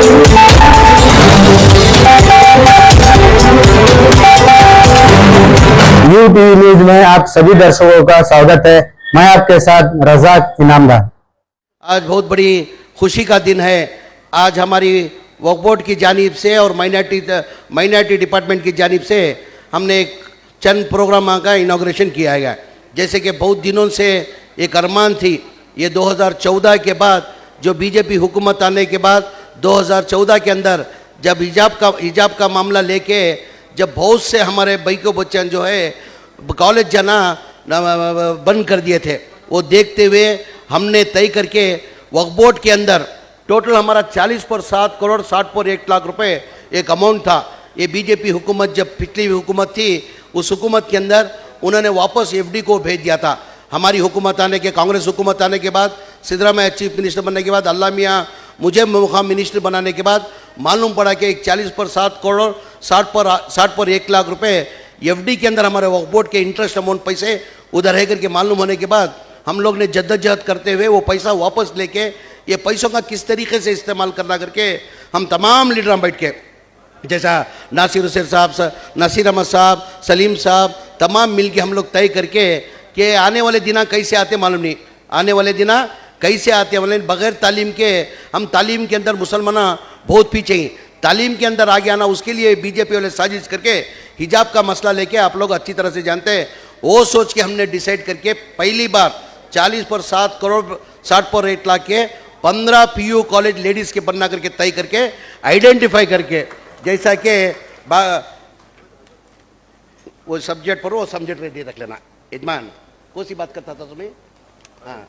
UTV news में आप सभी दर्शकों का स्वागत है। मैं आपके साथ रज़ाक इनामदार। आज बहुत बड़ी खुशी का दिन है। आज हमारी वक्फ बोर्ड की जानिब से और माइनॉरिटी डिपार्टमेंट की जानिब से हमने एक चंद प्रोग्राम का इनॉग्रेशन किया गया। जैसे कि बहुत दिनों से एक अरमान थी, ये 2014 के बाद जो बीजेपी हुकूमत आने के बाद 2014 के अंदर जब हिजाब का मामला लेके जब बहुत से हमारे भाइयों बच्चन जो है कॉलेज जाना बंद कर दिए थे, वो देखते हुए हमने तय करके वक्फ बोर्ड के अंदर टोटल हमारा 40.7 करोड़ 60.1 लाख रुपए एक अमाउंट था। ये बीजेपी हुकूमत जब पिछली हुकूमत थी उस हुकूमत के अंदर उन्होंने वापस एफडी को भेज दिया था। हमारी हुकूमत आने के, कांग्रेस हुकूमत आने के बाद, सिद्धरामैया चीफ मिनिस्टर बनने के बाद, अल्लाह मियाँ मुझे मुकाम मिनिस्टर बनाने के बाद मालूम पड़ा कि 40.7 करोड़ 60.1 लाख रुपए एफडी के अंदर हमारे वक्फ बोर्ड के इंटरेस्ट अमाउंट पैसे उधर है करके मालूम होने के बाद हम लोग ने जद्दोजहद करते हुए वो पैसा वापस लेके ये पैसों का किस तरीके से इस्तेमाल करना करके हम तमाम लीडर बैठ के, जैसा नासिर हुसैन साहब, नसीर अहमद साहब, सलीम साहब, तमाम मिल के हम लोग तय करके कि आने वाले दिना कैसे आते मालूम नहीं, आने वाले दिना कैसे आते वाले बगैर तालीम के, हम तालीम के अंदर मुसलमान बहुत पीछे हैं, तालीम के अंदर आगे आना, उसके लिए बीजेपी वाले साजिश करके हिजाब का मसला लेके आप लोग अच्छी तरह से जानते हैं, वो सोच के हमने डिसाइड करके पहली बार 40.7 करोड़ 60.8 लाख के 15 पीयू कॉलेज लेडीज के बनना करके तय करके आइडेंटिफाई करके, जैसा कि वो सब्जेक्ट पर वो सब्जेक्ट रेडी रख लेना। यजमान कौन सी बात करता था तुम्हें? हाँ,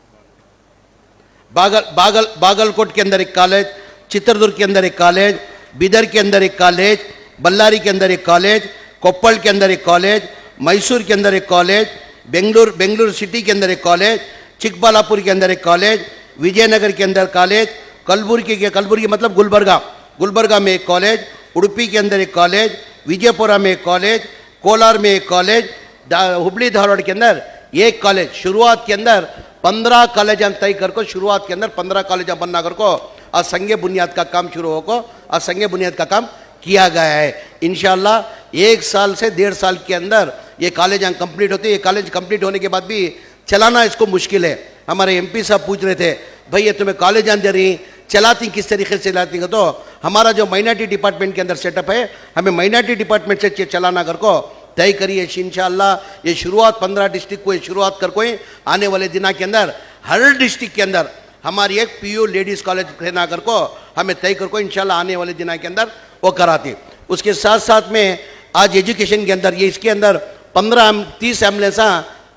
बागलकोट के अंदर एक कॉलेज, चित्रदुर्ग के अंदर एक कॉलेज, बीदर के अंदर एक कॉलेज, बल्लारी के अंदर एक कॉलेज, कोप्पल के अंदर एक कॉलेज, मैसूर के अंदर एक कॉलेज, बेंगलुरु सिटी के अंदर एक कॉलेज, चिकबालापुर के अंदर एक कॉलेज, विजयनगर के अंदर कॉलेज, कलबुर्गी मतलब गुलबर्गा में एक कॉलेज, उडुपी के अंदर एक कॉलेज, विजयपुरा में एक कॉलेज, कोलार में एक कॉलेज, हुबली धारवाड़ के अंदर एक कॉलेज। शुरुआत के अंदर 15 कॉलेज तय कर, शुरुआत के अंदर 15 कॉलेज बनना कर को आज संगे बुनियाद का काम शुरू हो, आज संगे बुनियाद का काम किया गया है। इंशाल्लाह 1 साल से 1.5 साल के अंदर ये कॉलेज यहाँ कंप्लीट होते। ये कॉलेज कंप्लीट होने के बाद भी चलाना इसको मुश्किल है। हमारे एमपी साहब पूछ रहे थे, भाई ये तुम्हें कॉलेज दे रही, चलाती किस तरीके से चलाती हो? तो हमारा जो माइनॉरिटी डिपार्टमेंट के अंदर सेटअप है, हमें माइनॉरिटी डिपार्टमेंट से चलाना कर को तय करिए। इंशाल्लाह ये शुरुआत 15 डिस्ट्रिक्ट को शुरुआत कर कोई आने वाले दिना के अंदर हर डिस्ट्रिक्ट के अंदर हमारी एक पीयू लेडीज कॉलेज रहना कर को हमें तय कर को इंशाल्लाह आने वाले दिना के अंदर वो कराती। उसके साथ साथ में आज एजुकेशन के अंदर ये इसके अंदर 30 एम्बुलेंस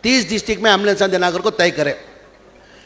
30 डिस्ट्रिक्ट में एम्बुलेंस देना कर को तय करे।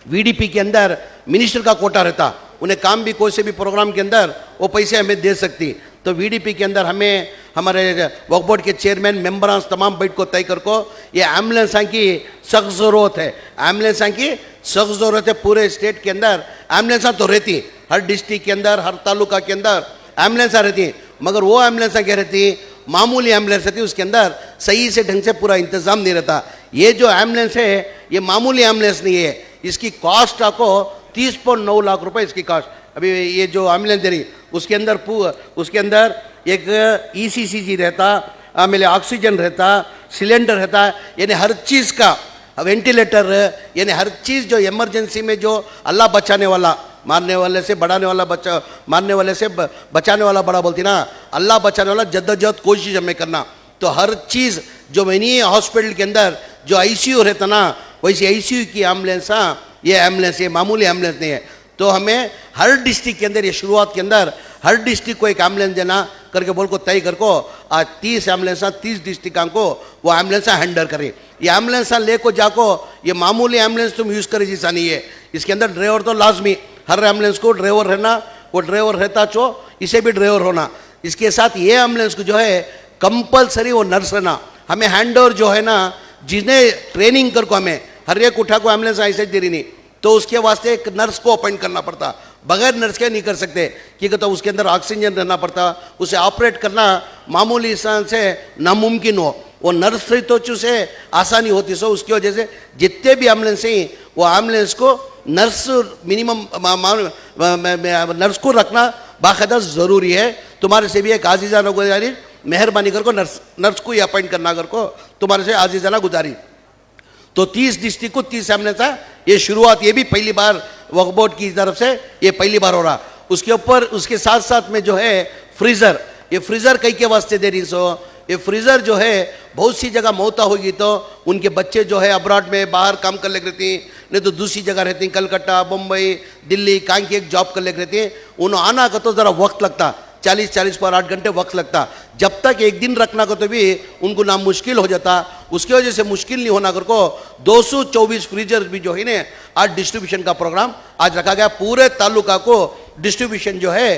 वीडीपी के अंदर मिनिस्टर का कोटा रहता, उन्हें काम भी कोई से भी प्रोग्राम के अंदर वो पैसे हमें दे सकती। तो वीडीपी के अंदर हमें हमारे वक्फ बोर्ड के चेयरमैन मेंबरान तमाम बैठ को तय कर को ये एम्बुलेंस की सख्त ज़रूरत है, एम्बुलेंस की सख्त ज़रूरत है। पूरे स्टेट के अंदर एम्बुलेंस तो रहती, हर डिस्ट्रिक्ट के अंदर हर तालुका के अंदर एम्बुलेंस रहती, मगर वो एम्बुलेंस क्या रहती, मामूली एम्बुलेंस रहती, उसके अंदर सही से ढंग से पूरा इंतज़ाम नहीं रहता। ये जो एम्बुलेंस है ये मामूली एम्बुलेंस नहीं है, इसकी कॉस्ट आपको 30.9 लाख रुपए इसकी कॉस्ट। अभी ये जो एम्बुलेंस दे रही उसके अंदर एक ECG रहता, मेरे ऑक्सीजन रहता, सिलेंडर रहता, यानी हर चीज़ का वेंटिलेटर, यानी हर चीज़ जो इमरजेंसी में जो अल्लाह बचाने वाला, मारने वाले से बढ़ाने वाला बचा, मारने वाले से बचाने वाला बड़ा बोलती ना, अल्लाह बचाने वाला जद्दोजहद कोशिश हमें करना। तो हर चीज़ जो मैंने हॉस्पिटल के अंदर जो ICU रहता ना, वैसे ICU की एम्बुलेंस, ये एम्बुलेंस ये मामूली एम्बुलेंस नहीं है। तो हमें हर डिस्ट्रिक्ट के अंदर ये शुरुआत के अंदर हर डिस्ट्रिक्ट को एक एम्बुलेंस देना करके बोल को तय कर को आज 30 एम्बुलेंस 30 डिस्ट्रिक्ट को वो एम्बुलेंस हैंडल करे। ये एम्बुलेंस ले को जाको, ये मामूली एम्बुलेंस तुम यूज़ करे जैसा नहीं है, इसके अंदर ड्राइवर तो लाजमी, हर एम्बुलेंस को ड्राइवर रहना, वो ड्राइवर रहता चो इसे भी ड्राइवर होना। इसके साथ ये एम्बुलेंस को जो है कंपलसरी वो नर्स रहना, हमें हैंड ओवर जो है ना, जिन्हें ट्रेनिंग कर को हमें हर एक उठा को एम्बुलेंस ऐसे दे रही नहीं, तो उसके वास्ते एक नर्स को अपॉइंट करना पड़ता, बगैर नर्स के नहीं कर सकते, क्योंकि तो उसके अंदर ऑक्सीजन रहना पड़ता, उसे ऑपरेट करना मामूली इंसान से नामुमकिन हो, वो नर्स से तो चूसे आसानी होती। सो उसकी वजह से जितने भी एम्बुलेंस हैं वो एम्बुलेंस को नर्स मिनिमम नर्स को रखना बाकायदा ज़रूरी है। तुम्हारे से भी एक आजीज़ाना गुजारिश, मेहरबानी कर को नर्स को ही अपॉइंट करना कर को तुम्हारे से आजीज़ाना गुजारिश। तो 30 डिस्ट्रिक्ट को 30 सामने था, ये शुरुआत, ये भी पहली बार वक्फ बोर्ड की तरफ से ये पहली बार हो रहा। उसके ऊपर उसके साथ साथ में जो है फ्रीज़र, ये फ्रीज़र कई के वास्ते दे रही सो, ये फ्रीज़र जो है बहुत सी जगह मौता होगी तो उनके बच्चे जो है अब्रॉड में बाहर काम कर ले रहती, नहीं तो दूसरी जगह रहती, कलकत्ता, मुंबई, दिल्ली, कहीं की एक जॉब कर ले रहती, उन्हें आना का तो ज़रा वक्त लगता, 40 पर 8 घंटे वक्त लगता। जब तक एक दिन रखना को तो भी उनको ना मुश्किल हो जाता। उसकी वजह से मुश्किल नहीं होना कर को 224 फ्रीजर भी जो है ना आज डिस्ट्रीब्यूशन का प्रोग्राम आज रखा गया। पूरे तालुका को डिस्ट्रीब्यूशन जो है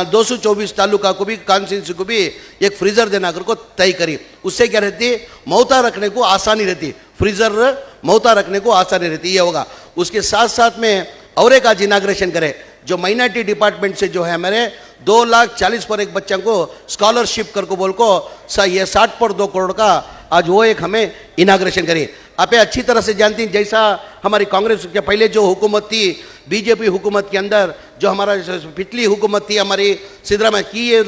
224 तालुका को भी, कॉन्स्टिट्यूंसी को भी एक फ्रीजर देना कर को तय करी। उससे क्या रहती, मौता रखने को आसानी रहती, फ्रीजर मौता रखने को आसानी रहती, ये होगा। उसके साथ साथ में और एक आज इनाग्रेशन करे, जो माइनॉरिटी डिपार्टमेंट से जो है हमारे 2,40,000 पर एक बच्चा को स्कॉलरशिप कर को बोल को ये 60 पर 2 करोड़ का आज वो एक हमें इनाग्रेशन करी। आप अच्छी तरह से जानती हैं, जैसा हमारी कांग्रेस के पहले जो हुकूमत थी, बीजेपी हुकूमत के अंदर जो हमारा पिछली हुकूमत थी हमारी सिद्धरामैया की, ये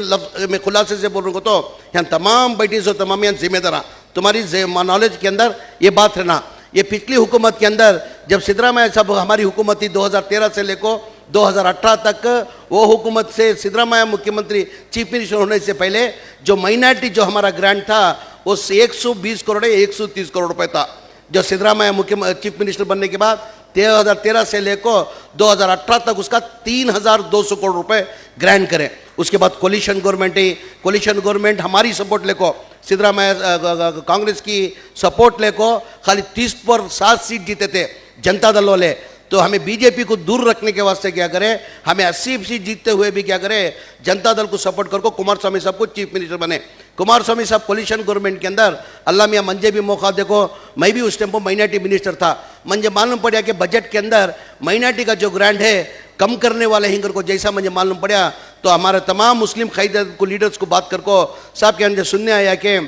मैं खुलासे से बोल रहा हूँ, तो यहाँ तमाम बैठी सो तमाम यहाँ जिम्मेदार, तुम्हारी नॉलेज के अंदर ये बात रहना। ये पिछली हुकूमत के अंदर जब सिद्धरामैया साहब हमारी हुकूमत थी 2013 से लेकर 2018 तक, वो हुकूमत से सिद्धरामैया मुख्यमंत्री चीफ मिनिस्टर होने से पहले जो माइनॉरिटी जो हमारा ग्रांट था वो 120 करोड़ 130 करोड़ रुपए था। जो सिद्धरामैया मुख्य चीफ मिनिस्टर बनने के बाद 2013 से लेकर 2018 तक उसका 3,200 करोड़ रुपए ग्रांट करें। उसके बाद कोलिशन गवर्नमेंट है, कोलिशन गवर्नमेंट हमारी सपोर्ट लेको, सिद्धरामैया कांग्रेस की सपोर्ट लेको खाली 30 पर 7 सीट जीते थे जनता दल वाले। तो हमें बीजेपी को दूर रखने के वास्ते क्या करें, हमें 80 सीट जीतते हुए भी क्या करें, जनता दल को सपोर्ट करके कुमारस्वामी साहब को चीफ मिनिस्टर बने। कुमारस्वामी साहब कोलिशन गवर्नमेंट के अंदर अल्लाह मियाँ मंजे भी मौका देखो, मैं भी उस टाइम पर माइनॉरिटी मिनिस्टर था, मुझे मालूम पड़ा कि बजट के अंदर माइनॉरिटी का जो ग्रांट है कम करने वाले हिंगर को जैसा मुझे मालूम पड़ा, तो हमारे तमाम मुस्लिम कायदे को लीडर्स को बात करको साहब के अंदर सुनने आया कि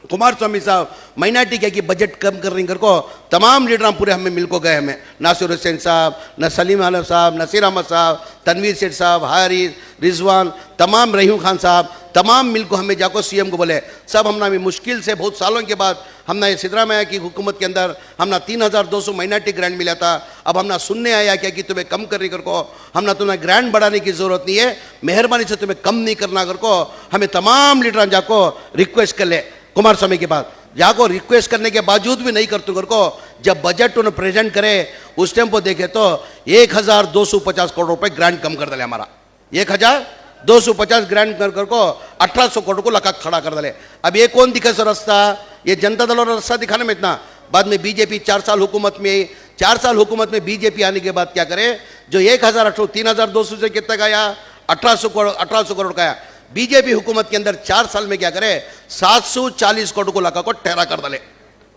कुमारस्वामी साहब माइनॉरिटी क्या कि बजट कम करने कर को तमाम लीडर पूरे हमें मिल को गए, हमें नासिर हुसैन साहब, न सलीम आलम साहब, नसीर अहमद साहब, तनवीर सेठ साहब, हारिस, रिजवान, तमाम रहीम खान साहब, तमाम मिल को हमें जाको सीएम को बोले सब हमने अभी मुश्किल से बहुत सालों के बाद हमने सिद्धरामैया की हुकूमत के अंदर हमने 3,200 माइनॉरिटी ग्रांट मिला था। अब हमने सुनने आया क्या कि तुम्हें कम करने कर को हमने तुम्हें ग्रांट बढ़ाने की जरूरत नहीं है, मेहरबानी से तुम्हें कम नहीं करना कर को हमें तमाम लीडर जाको रिक्वेस्ट कर ले कुमारस्वामी के बाद जाको रिक्वेस्ट करने के बावजूद भी नहीं करते कर को जब बजट उन्हें प्रेजेंट करे उस टाइम को देखे तो 1,250 करोड़ रुपए ग्रांट कम कर दले, हमारा 1,250 ग्रांट कर को 1,800 करोड़ को लगा खड़ा कर दले। अब ये कौन दिखे सो रास्ता, ये जनता दल और रास्ता दिखाने में इतना। बाद में बीजेपी 4 साल हुकूमत में 4 साल हुकूमत में बीजेपी आने के बाद क्या करे, जो 3,200 से कितना का आया 1,800 करोड़ का आया, बीजेपी हुकूमत के अंदर 4 साल में क्या करे 740 करोड़ को लगा को ठहरा कर दले।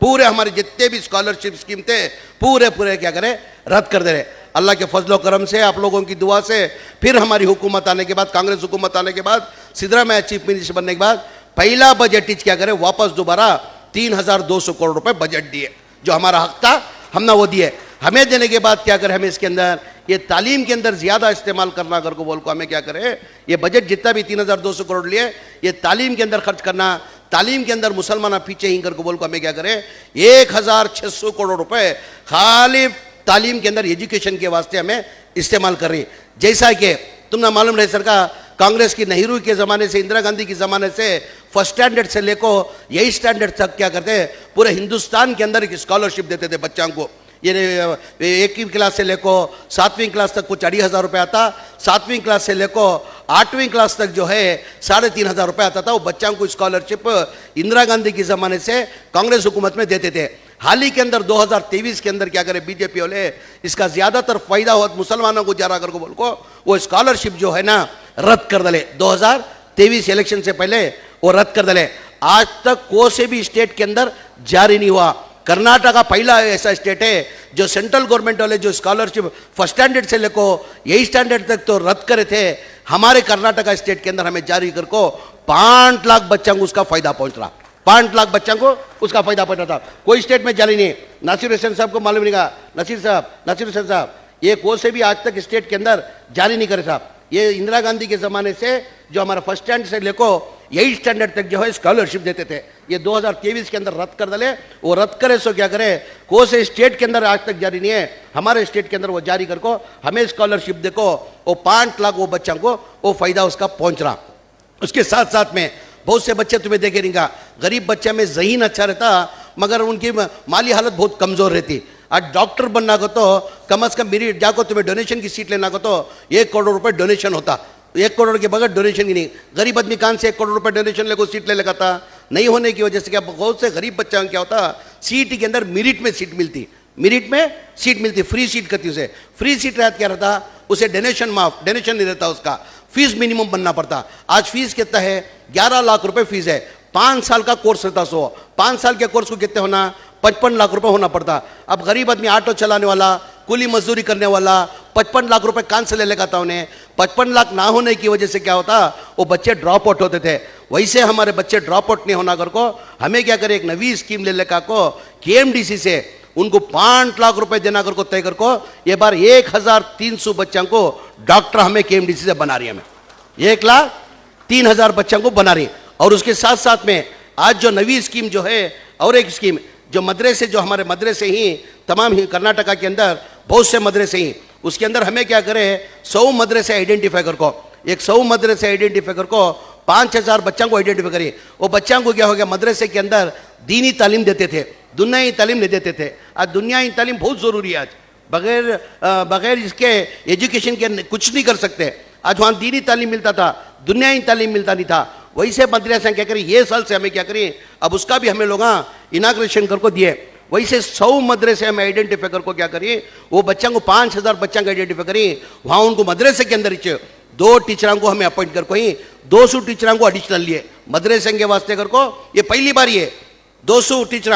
पूरे हमारे जितने भी स्कॉलरशिप स्कीम थे पूरे क्या करे रद्द कर दे रहे। अल्लाह के फजलो करम से आप लोगों की दुआ से फिर हमारी हुकूमत आने के बाद, कांग्रेस हुकूमत आने के बाद, सिद्धरामैया चीफ मिनिस्टर बनने के बाद पहला बजट ही क्या करे वापस दोबारा 3,200 करोड़ रुपए बजट दिए, जो हमारा हक था हमने वो दिए। हमें देने के बाद क्या करें, हमें इसके अंदर ये तालीम के अंदर ज़्यादा इस्तेमाल करना अगर को बोल को हमें क्या करें, ये बजट जितना भी 3,200 करोड़ लिए ये तालीम के अंदर खर्च करना, तालीम के अंदर मुसलमान पीछे ही कर को बोल को हमें क्या करें 1,600 करोड़ रुपए खाली तालीम के अंदर एजुकेशन के वास्ते हमें इस्तेमाल कर रही। जैसा कि तुमने मालूम रहे सरकार कांग्रेस की नेहरू के ज़माने से, इंदिरा गांधी के ज़माने से फर्स्ट स्टैंडर्ड से लेकर यही स्टैंडर्ड तक क्या करते हैं पूरे हिंदुस्तान के अंदर एक स्कॉलरशिप देते थे बच्चों को। ये 1वीं क्लास से लेकर 7वीं क्लास तक कुछ 2,500 रुपये आता, 7वीं क्लास से लेकर 8वीं क्लास तक जो है 3,500 रुपये आता था। वो बच्चों को स्कॉलरशिप इंदिरा गांधी के ज़माने से कांग्रेस हुकूमत में देते थे। हाल ही के अंदर 2023 के अंदर क्या करे बीजेपी वाले इसका ज़्यादातर फायदा हो मुसलमानों को जा कर को बोल को वो स्कॉलरशिप जो है ना रद्द कर दले। 2023 इलेक्शन से पहले वो रद्द कर दले। आज तक कोई से भी स्टेट के अंदर जारी नहीं हुआ। कर्नाटका पहला ऐसा स्टेट है जो सेंट्रल गवर्नमेंट वाले जो स्कॉलरशिप फर्स्ट स्टैंडर्ड से लेकर यही स्टैंडर्ड तक तो रद्द करे थे, हमारे कर्नाटका स्टेट के अंदर हमें जारी कर को 5 लाख बच्चों को उसका फायदा पहुंच रहा। 5 लाख बच्चों को उसका फायदा पहुंच रहा था। कोई स्टेट में जारी नहीं। नासिर हुसैन साहब को मालूम नहीं, कहा नसीर हुसैन साहब ये कोई से भी आज तक स्टेट के अंदर जारी नहीं करे साहब। ये इंदिरा गांधी के ज़माने से जो हमारा फर्स्ट स्टैंडर्ड से लेकर 8 स्टैंडर्ड तक जो है स्कॉलरशिप देते थे, ये 2023 के अंदर रद्द कर डाले। वो रद्द करे सो क्या करे, कौन से स्टेट के अंदर आज तक जारी नहीं है, हमारे स्टेट के अंदर वो जारी कर को हमें स्कॉलरशिप देखो, वो 5 लाख वो बच्चों को वो फायदा उसका पहुंच रहा। उसके साथ साथ में बहुत से बच्चे तुम्हें देखे नहीं, गरीब बच्चे में ज़हीन अच्छा रहता मगर उनकी माली हालत बहुत कमज़ोर रहती। आज डॉक्टर बनना को तो कम से कम मेरी जाको तुम्हें डोनेशन की सीट लेना को तो 1 करोड़ रुपए डोनेशन होता। 1 करोड़ के बगैर डोनेशन ही नहीं, गरीब आदमी कान से 1 करोड़ रुपए डोनेशन लेकर सीट ले लगा था। नहीं होने की वजह से क्या बहुत से गरीब बच्चों क्या होता, सीट के अंदर मेरिट में सीट मिलती, मेरिट में सीट मिलती, फ्री सीट करती उसे। फ्री सीट रहता क्या रहता, उसे डोनेशन माफ, डोनेशन नहीं रहता, उसका फीस मिनिमम बनना पड़ता। आज फीस कितना है, 11 लाख रुपए फीस है। 5 साल का कोर्स रहता, 5 साल के कोर्स को कितने होना, 55 लाख रुपए होना पड़ता। अब गरीब आदमी ऑटो चलाने वाला, कुली मजदूरी करने वाला 55 लाख रुपए कहां से ले लेगा था उन्हें। 55 लाख ना होने की वजह से क्या होता, वो बच्चे ड्रॉप आउट होते थे। वैसे हमारे बच्चे ड्रॉप आउट नहीं होना कर को हमें क्या करे, एक नवी स्कीम ले लेकर को केएमडीसी से उनको 5 लाख रुपए देना कर को तय कर को ये बार 1300 बच्चों को डॉक्टर हमें केएमडीसी से बना रही है। हमें 1,03,000 बच्चों को बना रही। और उसके साथ साथ में आज जो नवी स्कीम जो है, और एक स्कीम जो मदरसे, जो हमारे मदरसे ही तमाम ही कर्नाटका के अंदर बहुत से मदरसे ही, उसके अंदर हमें क्या करें, 100 मदरसे आइडेंटिफाई कर को, एक 100 मदरसे आइडेंटिफाई कर को 5,000 बच्चों को आइडेंटिफाई करिए। वो बच्चों को क्या हो गया, मदरसे के अंदर दीनी तालीम देते थे, दुनियाई तालीम नहीं देते थे। आज दुनियाई तालीम बहुत ज़रूरी है। आज बगैर इसके एजुकेशन के कुछ नहीं कर सकते। आज वहाँ दीनी तालीम मिलता था, दुनियाई तालीम मिलता नहीं था। वैसे मदरसे क्या करें, ये साल से हमें क्या करें, अब उसका भी हमें लोग इनाग्रेशन कर को दिए। वैसे 100 मदरसे हमें आइडेंटिफाई कर को क्या करिए, वो बच्चों को 5,000 बच्चों को आइडेंटिफाई करिए। वहाँ उनको मदरसे के अंदर 2 टीचरों को हमें अपॉइंट कर को ही 200 टीचरों को एडिशनल लिए मदरसे के वास्ते कर को। ये पहली बार ये 200 टीचर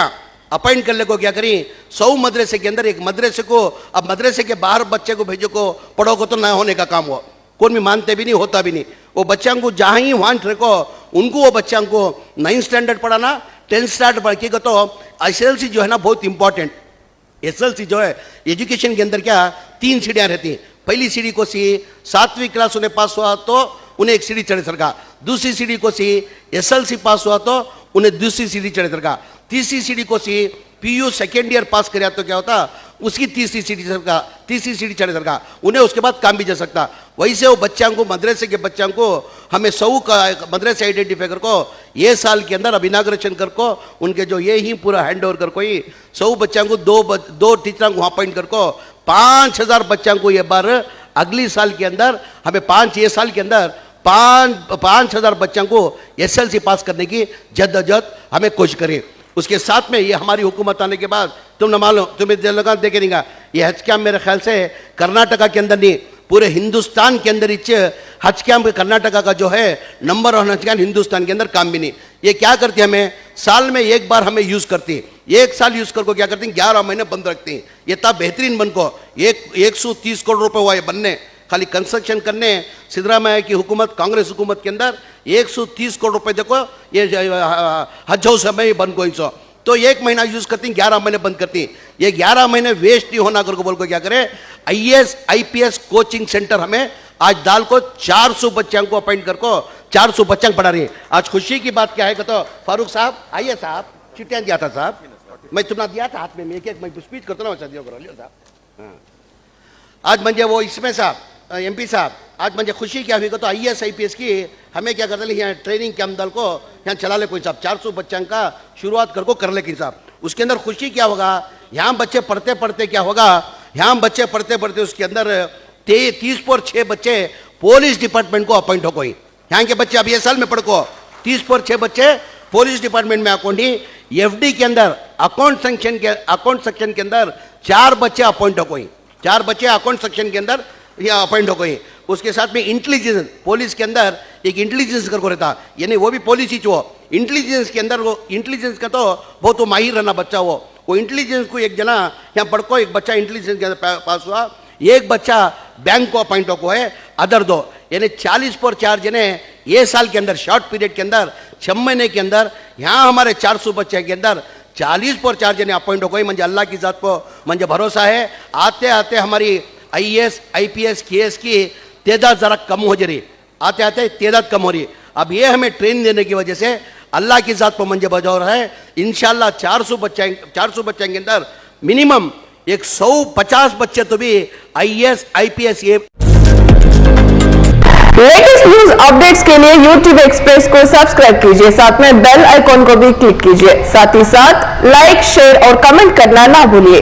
अपॉइंट करने को क्या करें, 100 मदरसे के अंदर एक मदरसे को, अब मदरसे के बाहर बच्चे को भेजो को पढ़ो को तो ना होने का काम हुआ, कौन भी मानते भी नहीं, होता भी नहीं। वो बच्चों को जहाँ ही वहाँ रखो, उनको वो बच्चों को 9th स्टैंडर्ड पढ़ाना, 10th स्टैंडर्ड पढ़ के तो SLC जो है ना बहुत इंपॉर्टेंट। SLC जो है एजुकेशन के अंदर क्या 3 सीढ़ियाँ रहती हैं। पहली सीढ़ी को 7वीं क्लास उन्हें पास हुआ तो उन्हें एक सीढ़ी चढ़े सरका, दूसरी सीढ़ी को SLC पास हुआ तो उन्हें दूसरी सीढ़ी चढ़े सरका, तीसरी सीढ़ी को PU सेकेंड ईयर पास कराया तो क्या होता, उसकी तीसरी सीढ़ी चढ़े सरका, उन्हें उसके बाद काम भी जा सकता। वैसे वो बच्चों को, मदरसे के बच्चों को हमें 100 का मदरसे आइडेंटिफाई कर को ये साल के अंदर अब इनाग्रेशन कर को उनके जो ये ही पूरा हैंड ओवर कर को ही 100 बच्चों को 2 टीचरों को वहाँ अपॉइंट कर को 5,000 बच्चों को ये बार अगली साल के अंदर हमें ये साल के अंदर 5,000 बच्चों को SLC पास करने की जद्दोजहद हमें कोशिश करें। उसके साथ में ये हमारी हुकूमत आने के बाद तुम न मालूम, तुम्हें लगा देखे नहीं, ये हज कैम्प मेरे ख्याल से कर्नाटका के अंदर नहीं, पूरे हिंदुस्तान के अंदर हज कैम्प कर्नाटका का जो है नंबर 1 हज कैम्प हिंदुस्तान के अंदर काम भी नहीं। ये क्या करती है, हमें साल में एक बार हमें यूज़ करती, 1 साल यूज़ करको क्या करती, 11 महीने बंद रखती। ये था बेहतरीन बन को 130 करोड़ रुपए हुआ ये बनने, खाली कंस्ट्रक्शन करने। सिद्धरामैया की हुकूमत, कांग्रेस हुकूमत के अंदर 130 करोड़ रुपए देखो ये हज हाउस में बंद कोई सो तो 1 महीना यूज करती, 11 महीने बंद करती। ये 11 महीने वेस्ट नहीं होना करके बोल को क्या करे, IAS IPS कोचिंग सेंटर हमें आज दाल को 400 बच्चों को अपॉइंट कर को 400 बच्चों को पढ़ा रही है। आज खुशी की बात क्या है, तो फारूक साहब आइए साहब, चिट्ठियाँ दिया था साहब, मैं तुम्हारा दिया था हाथ में, एक मैं स्पीच करता ना साहब। हाँ आज म्हणजे वो इसमें साहब MP साहब, आज म्हणजे खुशी क्या हुई तो IAS IPS की हमें क्या करते हैं, यहाँ ट्रेनिंग कैंप दल को यहाँ चला ले कोई साहब, 400 बच्चों का शुरुआत कर को कर ले कि साहब। उसके अंदर खुशी क्या होगा, यहाँ बच्चे पढ़ते पढ़ते क्या होगा, यहाँ बच्चे पढ़ते पढ़ते उसके अंदर 30/6 बच्चे पुलिस डिपार्टमेंट को अपॉइंट हो गई। यहाँ के बच्चे अब ये साल में पढ़ को 30/6 बच्चे पुलिस डिपार्टमेंट में अकाउंटिंग, FD के अंदर अकाउंट सेक्शन के अंदर 4 बच्चे अपॉइंट हो गई, 4 बच्चे अकाउंट सेक्शन के अंदर यह अपॉइंट हो गई। उसके साथ में इंटेलिजेंस, पुलिस के अंदर एक इंटेलिजेंस करके रहता, यानी वो भी पुलिस ही वो इंटेलिजेंस के अंदर, वो इंटेलिजेंस का तो बहुत वो माहिर रहना बच्चा, वो इंटेलिजेंस को एक जना यहाँ पढ़ को एक बच्चा इंटेलिजेंस के अंदर पास हुआ, एक बच्चा बैंक को अपॉइंट हो है, अदर 2 यानी 40/4 जने ये साल के अंदर शॉर्ट पीरियड के अंदर 6 महीने के अंदर यहाँ हमारे 400 बच्चे के अंदर 40/4 जने अपॉइंट हो गए। म्हणजे अल्लाह की जात को म्हणजे भरोसा है। आते आते हमारी IAS IPS KS की तादाद ज़रा कम हो जा रही, आते आते तादाद कम हो रही है। अब ये हमें ट्रेन देने की वजह से अल्लाह की ज़ात पर मंजे बजा रहा है। इंशाल्लाह 400 बच्चे के अंदर मिनिमम 150 बच्चे तो भी IAS IPS ये। लेटेस्ट न्यूज अपडेट्स के लिए YouTube एक्सप्रेस को सब्सक्राइब कीजिए, साथ में बेल आइकॉन को भी क्लिक कीजिए। साथ ही साथ लाइक, शेयर और कमेंट करना ना भूलिए।